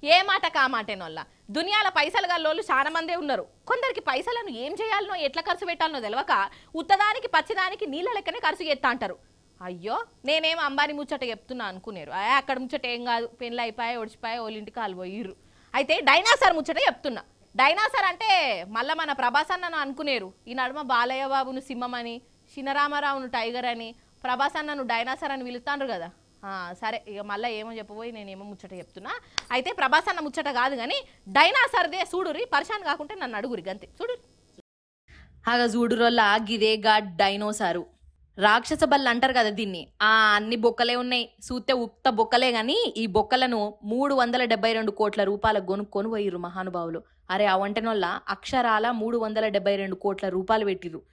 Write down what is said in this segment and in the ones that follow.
ఏ మాట కామాటేనోళ్ళ దునియాల పైసలు గల్లోళ్ళు చాలా మందే ఉన్నారు. కొందరికి పైసలను ఏం చేయాలనో ఎట్లా ఖర్చు పెట్టాలనో తెలియక ఉత్తదానికి పచ్చిదానికి నీళ్ళ లెక్కనే ఖర్చు చేస్తా అంటారు. అయ్యో నేనేం అంబానీ ముచ్చట చెప్తున్నా అనుకునేరు. అక్కడ ముచ్చట ఏం కాదు, పెళ్ళి అయిపోయి ఒడిచిపోయి వాళ్ళింటికి వాళ్ళు పోయిర్రు. అయితే డైనాసర్ ముచ్చట చెప్తున్నా. డైనాసర్ అంటే మళ్ళీ మన ప్రభాస్ అన్నను అనుకునేరు. ఈ నడుమ బాలయ్య బాబును సింహమని, చినరామారావును టైగర్ అని, ప్రభాస్ అన్నను డైనాసర్ అని పిలుస్తాండ్రు కదా. సరే ఇక మళ్ళీ ఏమో చెప్పబోయి నేనేమో ముచ్చట చెప్తున్నా. అయితే ప్రభాస్ అన్న ముచ్చట కాదు కానీ డైనాసర్దే చూడురి, పరిశాన్ కాకుంటే నన్ను అడుగురి గంతే. చూడురి హాగా చూడురోల్లా గిదేగా డైనోసారు. రాక్షస బల్లు అంటారు కదా దీన్ని. అన్ని బొక్కలే ఉన్నాయి, చూస్తే ఉత్త బొక్కలే గాని ఈ బొక్కలను 372 కోట్ల రూపాయలకు కొనుక్కొని పోయిర్రు మహానుభావులు. అరే అవంటనొల్ల అక్షరాల 372 కోట్ల రూపాయలు పెట్టిర్రు.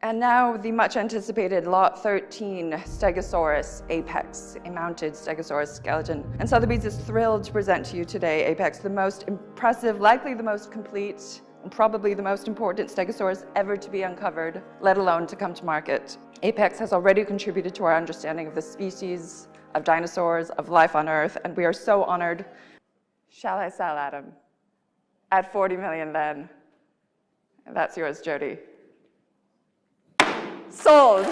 And now the much anticipated Lot 13 Stegosaurus apex, a mounted Stegosaurus skeleton. And Sotheby's is thrilled to present to you today Apex, the most impressive, likely the most complete, and probably the most important Stegosaurus ever to be uncovered, let alone to come to market. Apex has already contributed to our understanding of the species, of dinosaurs, of life on Earth, and we are so honored. Shall I sell Adam? At 40 million then. That's yours, Jody. Sold.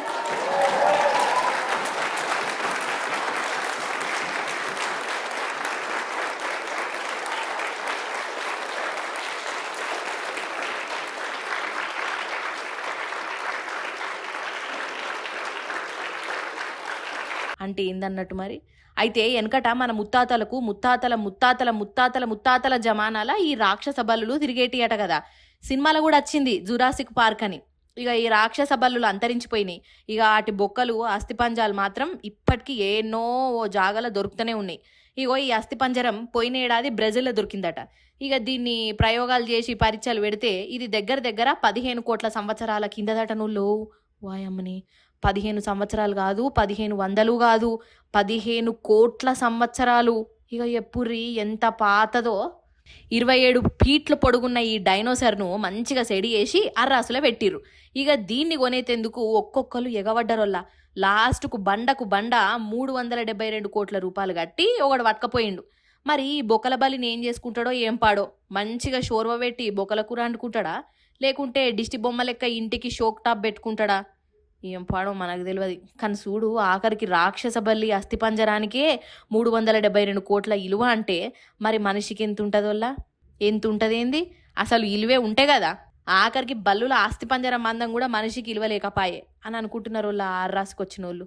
అంటే ఏందన్నట్టు మరి. అయితే వెనకట మన ముత్తాతలకు ముత్తాతల ముత్తాతల ముత్తాతల ముత్తాతల జమానాల ఈ రాక్షస బల్లులు తిరిగేటియట కదా. సినిమాలో కూడా వచ్చింది జురాసిక్ పార్క్ అని. ఇక ఈ రాక్షస బల్లులు అంతరించిపోయినాయి. ఇక వాటి బొక్కలు అస్థిపంజాలు మాత్రం ఇప్పటికీ ఎన్నో జాగాలో దొరుకుతూనే ఉన్నాయి. ఇగో ఈ అస్థిపంజరం పోయిన ఏడాది బ్రెజిల్లో దొరికిందట. ఇక దీన్ని ప్రయోగాలు చేసి పరీక్షలు పెడితే ఇది దగ్గర దగ్గర 15 కోట్ల సంవత్సరాల కిందదట. నువ్వు వాయమ్మని 15 సంవత్సరాలు కాదు, 1500 కాదు, 15 కోట్ల సంవత్సరాలు. ఇక ఎప్పుర్రి ఎంత పాతదో. 27 ఫీట్లు పొడుగున్న ఈ డైనోసార్ను మంచిగా సెడి చేసి అర్రాసులో పెట్టిర్రు. ఇక దీన్ని కొనేటందుకు ఒక్కొక్కరు ఎగబడ్డరోల్లా. లాస్ట్కు బండకు బండ 372 కోట్ల రూపాయలు కట్టి ఒకడు పట్టుకపోయిండు. మరి ఈ బొక్కల బలిని ఏం చేసుకుంటాడో ఏం పాడో. మంచిగా షోర్వ పెట్టి బొక్కల కూర వండుకుంటాడా, లేకుంటే దిష్టి బొమ్మ లెక్క ఇంటికి షోక్ టాప్ పెట్టుకుంటాడా, ఏం పాడో మనకు తెలియదు. కానీ చూడు ఆఖరికి రాక్షస బల్లి అస్థిపంజరానికే 372 కోట్ల ఇలువ అంటే మరి మనిషికి ఎంత ఉంటుందోల్లా, ఎంత ఉంటుందేంది అసలు ఇలువే ఉంటే కదా. ఆఖరికి బల్లుల అస్థిపంజరం మందం కూడా మనిషికి ఇలువలేకపాయే అని అనుకుంటున్నారు వాళ్ళ రాసుకొచ్చిన వాళ్ళు.